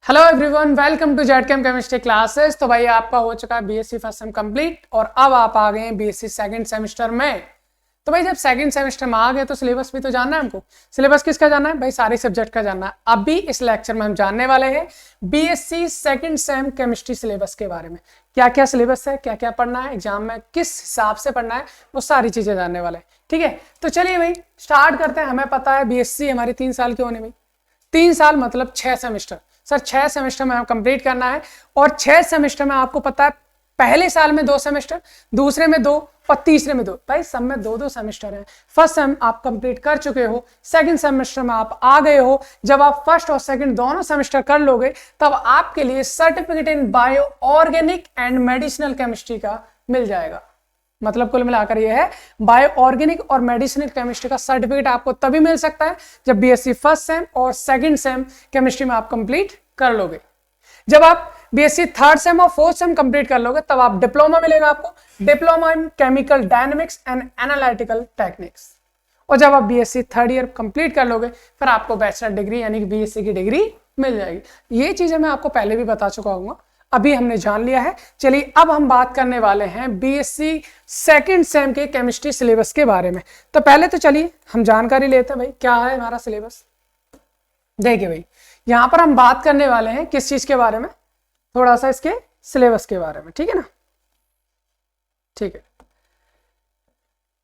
Hello everyone, welcome to Zchem chemistry classes. तो भाई आपका हो चुका है बीएससी फर्स्ट सेम कंप्लीट और अब आप आ गए हैं बीएससी सेकंड सेमेस्टर में। तो भाई जब सेकंड सेमेस्टर में आ गए तो सिलेबस भी तो जानना है हमको। सिलेबस किसका जानना है भाई? सारे सब्जेक्ट का जानना है। अभी इस लेक्चर में हम जानने वाले हैं BSc second same chemistry syllabus के बारे में। क्या क्या सिलेबस है, क्या क्या पढ़ना है, एग्जाम में किस हिसाब से पढ़ना है, वो सारी चीजें जानने वाले हैं। ठीक है, तो चलिए भाई स्टार्ट करते हैं। हमें पता है बीएससी हमारी 3 साल की होने भाई। 3 साल मतलब 6 सेमेस्टर। सर 6 सेमेस्टर में कंप्लीट करना है और 6 सेमेस्टर में आपको पता है पहले साल में 2 सेमेस्टर, दूसरे में 2 और तीसरे में 2। भाई सब में 2-2 सेमेस्टर हैं। फर्स्ट सेम आप कंप्लीट कर चुके हो, सेकंड सेमेस्टर में आप आ गए हो। जब आप फर्स्ट और सेकंड दोनों सेमेस्टर कर लोगे तब आपके लिए certificate in bio organic and medicinal chemistry का मिल जाएगा। मतलब कुल मिलाकर ये है बायो ऑर्गेनिक और मेडिसिनल केमिस्ट्री का सर्टिफिकेट आपको तभी मिल सकता है जब बीएससी फर्स्ट सेम और सेकंड सेम केमिस्ट्री में आप कंप्लीट कर लोगे। जब आप बीएससी थर्ड सेम और फोर्थ सेम कंप्लीट कर लोगे तब आप डिप्लोमा मिलेगा आपको, diploma in chemical dynamics and analytical techniques. और जब आप बीएससी थर्ड ईयर कंप्लीट कर लोगे फिर आपको बैचलर डिग्री यानी कि बीएससी की डिग्री मिल जाएगी। ये चीजें मैं आपको पहले भी बता चुका हूँ, अभी हमने जान लिया है। चलिए अब हम बात करने वाले हैं बीएससी सेकंड सेम के केमिस्ट्री सिलेबस के बारे में। तो पहले तो चलिए हम जानकारी लेते हैं भाई क्या है हमारा सिलेबस। देखिए भाई यहां पर हम बात करने वाले हैं किस चीज के बारे में, थोड़ा सा इसके सिलेबस के बारे में। ठीक है ना, ठीक है।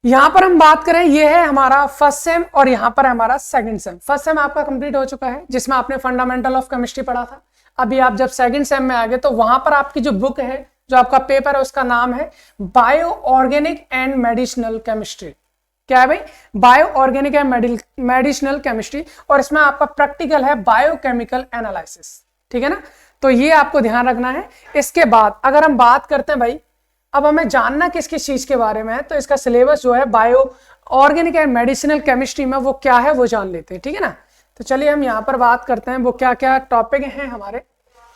यहां पर हम बात करें, ये है हमारा फर्स्ट सेम और यहां पर हमारा सेकंड सेम। फर्स्ट सेम आपका कंप्लीट हो चुका है जिसमें आपने फंडामेंटल ऑफ केमिस्ट्री पढ़ा था। अभी आप जब सेकंड सेम में आ गए तो वहां पर आपकी जो बुक है, जो आपका पेपर है, उसका नाम है bio organic and medicinal chemistry. क्या है भाई? Bio organic and medicinal chemistry. और इसमें आपका प्रैक्टिकल है बायोकेमिकल एनालिसिस। ठीक है ना, तो ये आपको ध्यान रखना है। इसके बाद अगर हम बात करते हैं भाई, अब हमें जानना किस किस चीज के बारे में है, तो इसका सिलेबस जो है bio organic and medicinal chemistry में वो क्या है वो जान लेते हैं। ठीक है ना, तो चलिए हम यहाँ पर बात करते हैं वो क्या क्या टॉपिक हैं हमारे,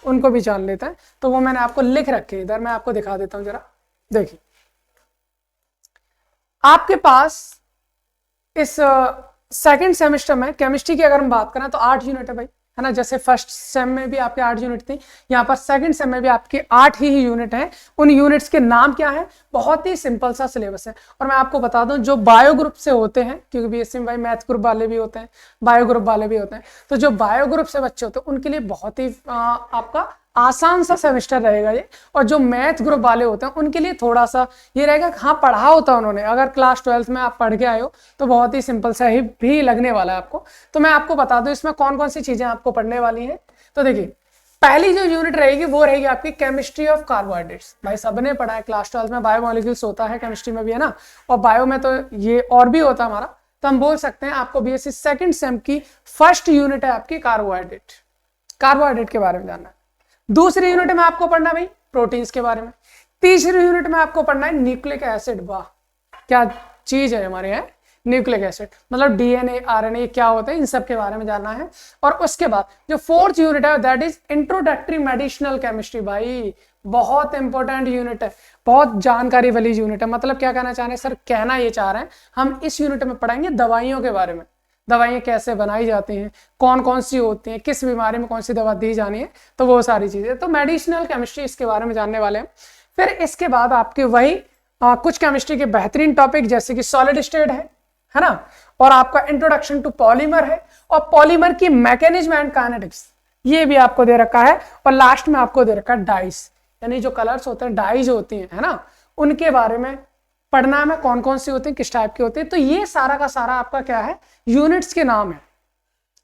उनको भी जान लेते हैं। तो वो मैंने आपको लिख रखे, इधर मैं आपको दिखा देता हूँ जरा। देखिए आपके पास इस सेकंड सेमेस्टर में केमिस्ट्री की अगर हम बात करें तो 8 यूनिट है भाई, है ना। जैसे फर्स्ट सेम में भी आपके 8 यूनिट थी, यहाँ पर सेकंड सेम में भी आपके 8 ही यूनिट हैं। उन यूनिट्स के नाम क्या है? बहुत ही सिंपल सा सिलेबस है। और मैं आपको बता दूं जो बायो ग्रुप से होते हैं, क्योंकि बीएससी में भाई मैथ ग्रुप वाले भी होते हैं, बायो ग्रुप वाले भी होते हैं, तो जो बायो ग्रुप से बच्चे होते हैं उनके लिए बहुत ही आपका आसान सा सेमेस्टर रहेगा ये। और जो मैथ ग्रुप वाले होते हैं उनके लिए थोड़ा सा ये रहेगा, हाँ पढ़ा होता है उन्होंने, अगर क्लास 12th में आप पढ़ के आए हो तो बहुत ही सिंपल सा ही भी लगने वाला है आपको। तो मैं आपको बता दूं इसमें कौन कौन सी चीजें आपको पढ़ने वाली हैं। तो देखिए पहली जो यूनिट रहेगी वो रहेगी आपकी केमिस्ट्री ऑफ कार्बोहाइड्रेट्स। भाई सबने पढ़ा है क्लास 12th में, बायोमोलिक्यूल्स होता है, केमिस्ट्री में भी है ना, और बायो में तो ये और भी होता है हमारा। तो हम बोल सकते हैं आपको बीएससी सेकंड सेम की फर्स्ट यूनिट है आपकी कार्बोहाइड्रेट। कार्बोहाइड्रेट के बारे में जानना है। दूसरी यूनिट में आपको पढ़ना है भाई प्रोटीन्स के बारे में। तीसरी यूनिट में आपको पढ़ना है न्यूक्लिक एसिड। वाह क्या चीज है हमारे यहाँ न्यूक्लिक एसिड, मतलब डीएनए आरएनए क्या होते हैं, इन सब के बारे में जानना है। और उसके बाद जो फोर्थ यूनिट है that is introductory medicinal chemistry. भाई बहुत इंपॉर्टेंट यूनिट है, बहुत जानकारी वाली यूनिट है। मतलब क्या कहना चाह रहे हैं सर? कहना ये चाह रहे हैं हम इस यूनिट में पढ़ेंगे दवाइयों के बारे में, दवाइयाँ कैसे बनाई जाती हैं, कौन कौन सी होती हैं, किस बीमारी में कौन सी दवा दी जानी है, तो वो सारी चीजें। तो मेडिसिनल केमिस्ट्री इसके बारे में जानने वाले हैं। फिर इसके बाद आपके वही कुछ केमिस्ट्री के बेहतरीन टॉपिक जैसे कि सॉलिड स्टेट है ना, और आपका इंट्रोडक्शन टू पॉलीमर है, और पॉलीमर की मैकेनिज्म एंड काइनेटिक्स ये भी आपको दे रखा है। और लास्ट में आपको दे रखा है डाइस, यानी जो कलर्स होते हैं, डाइज होती हैं, है ना, उनके बारे में पढ़ना में, कौन कौन सी होती है, किस टाइप की होती है। तो ये सारा का सारा आपका क्या है, यूनिट्स के नाम है।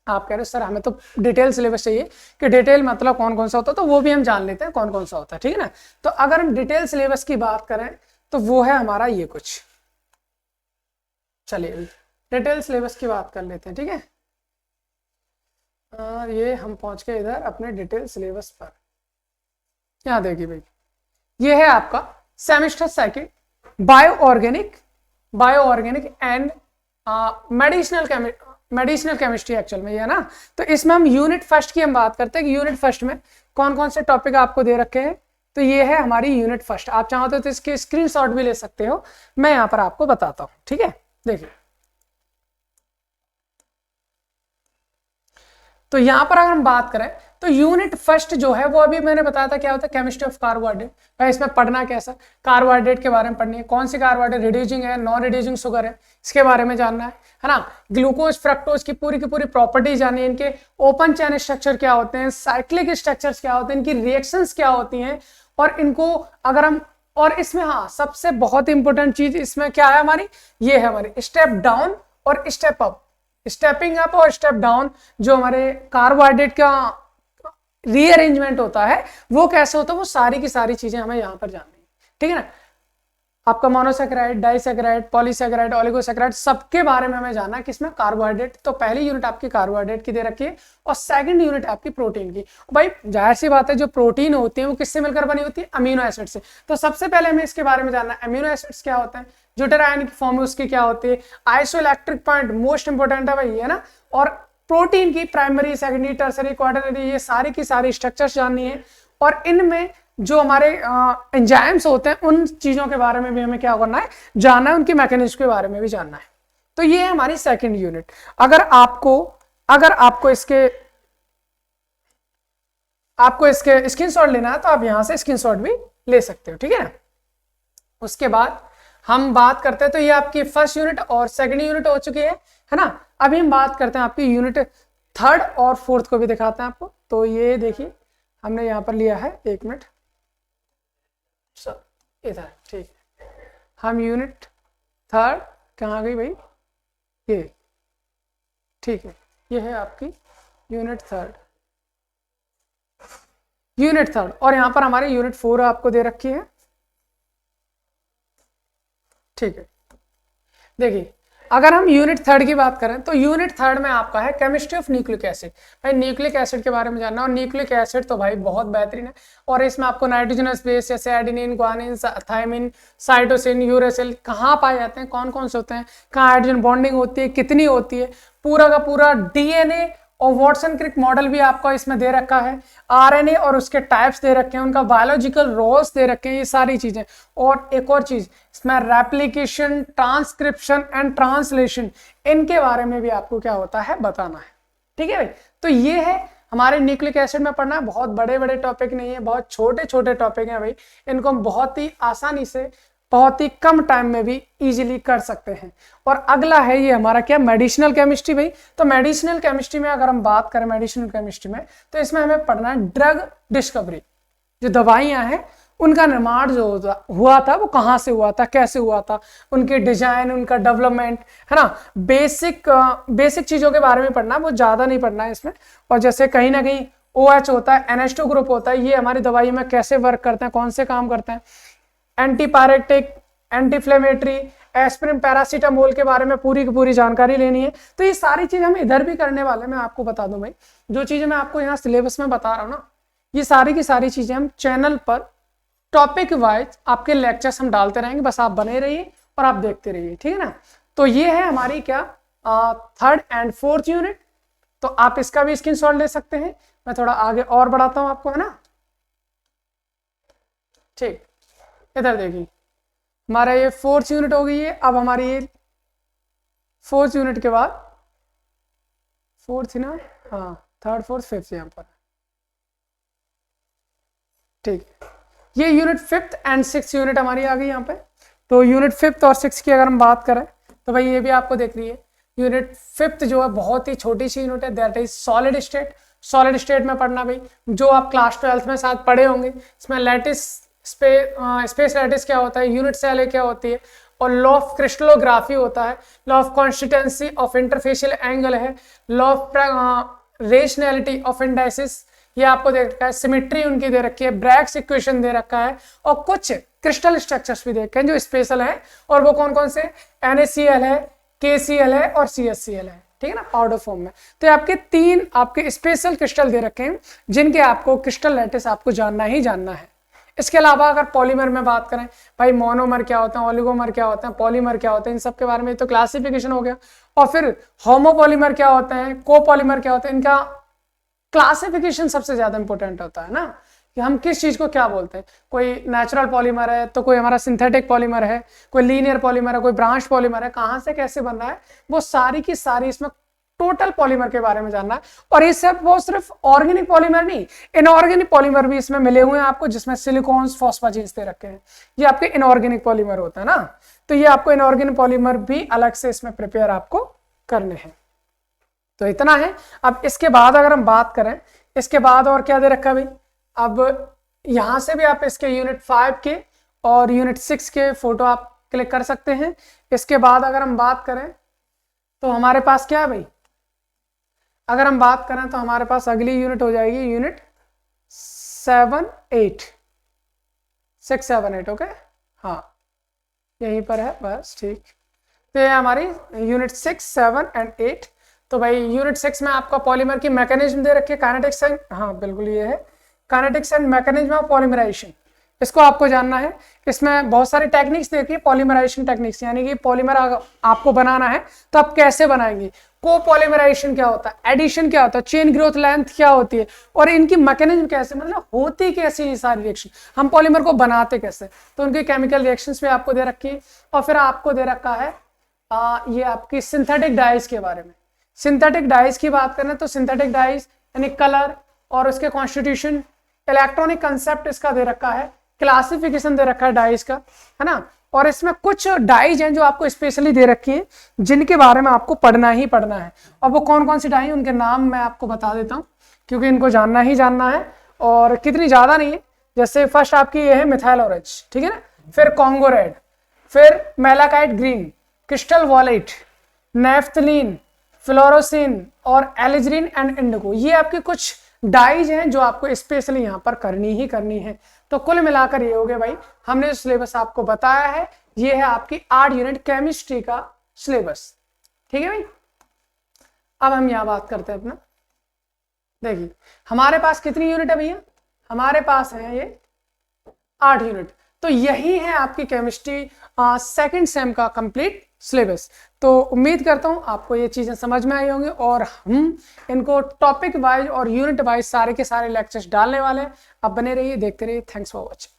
आप कह रहे हो सर हमें तो डिटेल सिलेबस चाहिए, कि डिटेल मतलब कौन कौन सा होता है, तो वो भी हम जान लेते हैं कौन कौन सा होता है। ठीक है ना, तो अगर हम डिटेल सिलेबस की बात करें तो वो है हमारा ये कुछ। चलिए डिटेल सिलेबस की बात कर लेते हैं। ठीक है, ये हम पहुंच गए इधर अपने डिटेल सिलेबस पर। यहाँ देखिए भाई ये है आपका semester second bio organic and medicinal chemistry actual में ये है ना। तो इसमें हम यूनिट फर्स्ट की हम बात करते हैं कि यूनिट फर्स्ट में कौन कौन से टॉपिक आपको दे रखे हैं। तो ये है हमारी यूनिट फर्स्ट। आप चाहो तो इसके स्क्रीनशॉट भी ले सकते हो, मैं यहाँ पर आपको बताता हूँ। ठीक है, देखिए तो यहाँ पर अगर हम बात करें तो यूनिट फर्स्ट जो है वो अभी मैंने बताया था क्या होता है, केमिस्ट्री ऑफ कार्बोहाइड्रेट। भाई इसमें पढ़ना कैसा, कार्बोहाइड्रेट के बारे में पढ़नी है, कौन सी कार्बोहाइड्रेट रिड्यूसिंग है, नॉन रिड्यूसिंग शुगर है, इसके बारे में जानना है ना। ग्लूकोज फ्रक्टोज की पूरी प्रॉपर्टीज जाननी है, इनके ओपन चेन स्ट्रक्चर क्या होते हैं, साइक्लिक स्ट्रक्चर्स क्या होते हैं, इनकी रिएक्शंस क्या होती हैं, और इनको अगर हम, और इसमें हाँ सबसे बहुत इंपॉर्टेंट चीज इसमें क्या है हमारी, ये है हमारी स्टेप डाउन और स्टेप अप, स्टेपिंग अप और स्टेप डाउन। जो हमारे कार्बोहाइड्रेट का रीअरेंजमेंट होता है वो कैसे होता है, वो सारी की सारी चीजें हमें यहाँ पर जाननी है, ठीक है ना। आपका मोनोसैकेराइड, डाइसैकेराइड, पॉलीसैकेराइड, ओलिगोसैकेराइड सबके बारे में हमें जानना है किसमें, कार्बोहाइड्रेट। तो पहली यूनिट आपकी कार्बोहाइड्रेट की दे रखी है और सेकंड यूनिट आपकी प्रोटीन की। भाई जाहिर सी बात है जो प्रोटीन होती है वो किससे मिलकर बनी होती है, अमीनो एसिड से। तो सबसे पहले हमें इसके बारे में जानना है अमीनो एसिड्स क्या होते हैं, ज्यूटाइल आयन की फॉर्म उसकी क्या होती है, आइसोइलेक्ट्रिक पॉइंट मोस्ट इंपोर्टेंट है भाई, है ना। और प्रोटीन की प्राइमरी, सेकेंडरी, टर्सरी, क्वाटरनरी, ये सारी की सारी स्ट्रक्चर्स जाननी है। और इनमें जो हमारे एंजाइम्स होते हैं उन चीजों के बारे में भी हमें क्या करना है, जानना है, उनकी मैकेनिज्म के बारे में भी जानना है। तो ये है हमारी सेकंड यूनिट। अगर आपको इसके स्क्रीनशॉट लेना है तो आप यहां से स्क्रीनशॉट भी ले सकते हो, ठीक है ना। उसके बाद हम बात करते हैं, तो ये आपकी फर्स्ट यूनिट और सेकंड यूनिट हो चुकी है ना। अभी हम बात करते हैं आपकी यूनिट थर्ड और फोर्थ को भी दिखाते हैं आपको। तो ये देखिए हमने यहाँ पर लिया है, एक मिनट इधर, ठीक है। हम यूनिट थर्ड, कहाँ गई भाई, ये ठीक है, ये है आपकी यूनिट थर्ड, और यहाँ पर हमारी यूनिट 4 आपको दे रखी है, ठीक है। देखिए अगर हम यूनिट थर्ड की बात करें तो यूनिट थर्ड में आपका है केमिस्ट्री ऑफ न्यूक्लिक एसिड। भाई न्यूक्लिक एसिड के बारे में जानना, और न्यूक्लिक एसिड तो भाई बहुत बेहतरीन है, और इसमें आपको नाइट्रोजनस बेस जैसे adenine, guanine, thymine, cytosine, uracil कहाँ पाए जाते हैं, कौन कौन से होते हैं, कहाँ हाइड्रोजन बॉन्डिंग होती है, कितनी होती है, पूरा का पूरा डीएनए और वॉटसन क्रिक मॉडल भी आपका इसमें दे रखा है, आरएनए और उसके टाइप्स दे रखे हैं, उनका बायोलॉजिकल रोल्स दे रखे हैं, ये सारी चीजें। और एक और चीज इसमें रेप्लिकेशन, ट्रांसक्रिप्शन एंड ट्रांसलेशन, इनके बारे में भी आपको क्या होता है बताना है, ठीक है भाई। तो ये है हमारे न्यूक्लिक एसिड में पढ़ना, बहुत बड़े बड़े टॉपिक नहीं है, बहुत छोटे छोटे टॉपिक हैं भाई, इनको हम बहुत ही आसानी से बहुत ही कम टाइम में भी इजीली कर सकते हैं। और अगला है ये हमारा क्या, मेडिसिनल केमिस्ट्री भाई। तो मेडिसिनल केमिस्ट्री में अगर हम बात करें मेडिसिनल केमिस्ट्री में, तो इसमें हमें पढ़ना है ड्रग डिस्कवरी, जो दवाइयां हैं उनका निर्माण जो हुआ था वो कहाँ से हुआ था, कैसे हुआ था, उनके डिजाइन, उनका डेवलपमेंट, है ना। बेसिक चीजों के बारे में पढ़ना, वो ज्यादा नहीं पढ़ना है इसमें। और जैसे कहीं ना कहीं OH होता है, NH2 ग्रुप होता है, ये हमारी दवाई में कैसे वर्क करते हैं, कौन से काम करते हैं, एंटीपायरेटिक, एंटीफ्लेमेटरी, एस्पिरिन, पैरासीटामोल के बारे में पूरी की पूरी जानकारी लेनी है। तो ये सारी चीज हम इधर भी करने वाले हैं, मैं आपको बता दूं भाई, जो चीजें मैं आपको यहाँ सिलेबस में बता रहा हूँ ना, ये सारी की सारी चीजें हम चैनल पर टॉपिक वाइज आपके लेक्चर्स हम डालते रहेंगे, बस आप बने रहिए और आप देखते रहिए, ठीक है ना। तो ये है हमारी क्या थर्ड एंड फोर्थ यूनिट। तो आप इसका भी स्क्रीनशॉट ले सकते हैं, मैं थोड़ा आगे और बढ़ाता हूं आपको, है ना। ठीक, इधर देखिए हमारा ये फोर्थ यूनिट हो गई है। अब हमारी ये फोर्थ यूनिट के बाद, फोर्थ ही ना, हाँ थर्ड फोर्थ फिफ्थ यहाँ पर, ठीक। ये unit fifth and six unit हमारी आ गई यहाँ पे। तो यूनिट फिफ्थ और सिक्स की अगर हम बात करें तो भाई ये भी आपको देख रही है। यूनिट फिफ्थ जो है बहुत ही छोटी सी यूनिट है, that is solid state. Solid state में पढ़ना भाई, जो आप क्लास 12th में साथ पढ़े होंगे, इसमें लैटिस स्पेस लैटिस क्या होता है, यूनिट सेल क्या होती है, और लॉ ऑफ क्रिस्टलोग्राफी होता है, law of constancy of interfacial angle है, law of rationality of indices, ये आपको दे रखा है, सिमेट्री उनकी दे रखी है, ब्रैग्स इक्वेशन दे रखा है, और कुछ क्रिस्टल स्ट्रक्चर्स भी देखे हैं जो स्पेशल है, और वो कौन कौन से, NaCl है, KCl है और CHCl है, ठीक है ना, पाउडर फॉर्म में। तो आपके 3 आपके स्पेशल क्रिस्टल दे रखे हैं जिनके आपको क्रिस्टल लैटिस आपको जानना ही जानना है। इसके अलावा अगर पॉलीमर में बात करें भाई, मोनोमर क्या होते हैं, ओलिगोमर क्या होते हैं, पॉलीमर क्या होते हैं, इन सब के बारे में तो क्लासिफिकेशन हो गया। और फिर होमोपॉलीमर क्या होते हैं, कोपॉलीमर क्या होते हैं, इनका क्लासिफिकेशन सबसे ज्यादा इंपॉर्टेंट होता है ना, कि हम किस चीज को क्या बोलते हैं। कोई नेचुरल पॉलीमर है तो कोई हमारा सिंथेटिक पॉलीमर है, कोई लीनियर पॉलीमर है, कोई ब्रांच पॉलीमर है, कहाँ से कैसे बन रहा है, वो सारी की सारी इसमें टोटल पॉलीमर के बारे में जानना है। और ये सब वो सिर्फ ऑर्गेनिक पॉलीमर नहीं, इनऑर्गेनिक पॉलीमर भी इसमें मिले हुए हैं आपको, जिसमें सिलिकॉन्स, फॉस्फाजीन्स दे रखे हैं। ये आपके इनऑर्गेनिक पॉलीमर होता है ना, तो ये आपको इनऑर्गेनिक पॉलीमर भी अलग से इसमें प्रिपेयर आपको करने हैं। तो इतना है। अब इसके बाद अगर हम बात करें, इसके बाद और क्या दे रखा है भाई, अब यहां से भी आप इसके यूनिट 5 के और यूनिट 6 के फोटो आप क्लिक कर सकते हैं। इसके बाद अगर हम बात करें तो हमारे पास क्या है भाई, अगर हम बात करें तो हमारे पास अगली यूनिट हो जाएगी यूनिट 7, 8, 6, 7, 8। ओके, हाँ यहीं पर है बस, ठीक। तो ये हमारी यूनिट 6, 7 एंड 8। तो भाई यूनिट 6 में आपका पॉलीमर की मैकेनिज्म दे रखी है, काइनेटिक्स एंड, हाँ बिल्कुल ये है, kinetics and mechanism of polymerisation, इसको आपको जानना है। इसमें बहुत सारी टेक्निक्स देखिए, पॉलीमराइजेशन टेक्निक्स, यानी कि पॉलीमर आपको बनाना है तो आप कैसे बनाएंगे, कोपॉलीमराइजेशन क्या होता है, एडिशन क्या होता है, चेन ग्रोथ लेंथ क्या होती है, और इनकी मैकेनिज्म कैसे, मतलब होती कैसे ये सारी रिएक्शन, हम पॉलीमर को बनाते कैसे, तो उनके केमिकल रिएक्शंस भी आपको दे रखी है। और फिर आपको दे रखा है ये आपकी सिंथेटिक डाइज के बारे में। सिंथेटिक डाइज की बात करें तो सिंथेटिक डाइज यानी कलर और उसके कॉन्स्टिट्यूशन, इलेक्ट्रॉनिक कंसेप्ट इसका दे रखा है, क्लासिफिकेशन दे रखा है डाइज का, है ना। और इसमें कुछ डाइज हैं जो आपको स्पेशली दे रखी है, जिनके बारे में आपको पढ़ना ही पढ़ना है। और वो कौन कौन सी डाई, उनके नाम मैं आपको बता देता हूँ, क्योंकि इनको जानना ही जानना है, और कितनी ज्यादा नहीं है। जैसे फर्स्ट आपकी ये है मिथाइल ऑरेंज, ठीक है ना, फिर कॉन्गो रेड, फिर malachite green, crystal wallet, naphthalene, fluorescein और एलिजरीन एंड इंडिगो। ये आपकी कुछ डाइज हैं जो आपको स्पेशली यहाँ पर करनी ही करनी है। तो कुल मिलाकर ये हो गया भाई, हमने जो सिलेबस आपको बताया है, ये है आपकी 8 यूनिट केमिस्ट्री का सिलेबस, ठीक है भाई। अब हम यहाँ बात करते हैं अपना, देखिए हमारे पास कितनी यूनिट है भैया, हमारे पास है ये 8 यूनिट। तो यही है आपकी केमिस्ट्री सेकंड सेम का कंप्लीट सिलेबस। तो उम्मीद करता हूं आपको ये चीजें समझ में आई होंगी, और हम इनको टॉपिक वाइज और यूनिट वाइज सारे के सारे लेक्चर्स डालने वाले हैं। अब बने रहिए, देखते रहिए। Thanks for watching.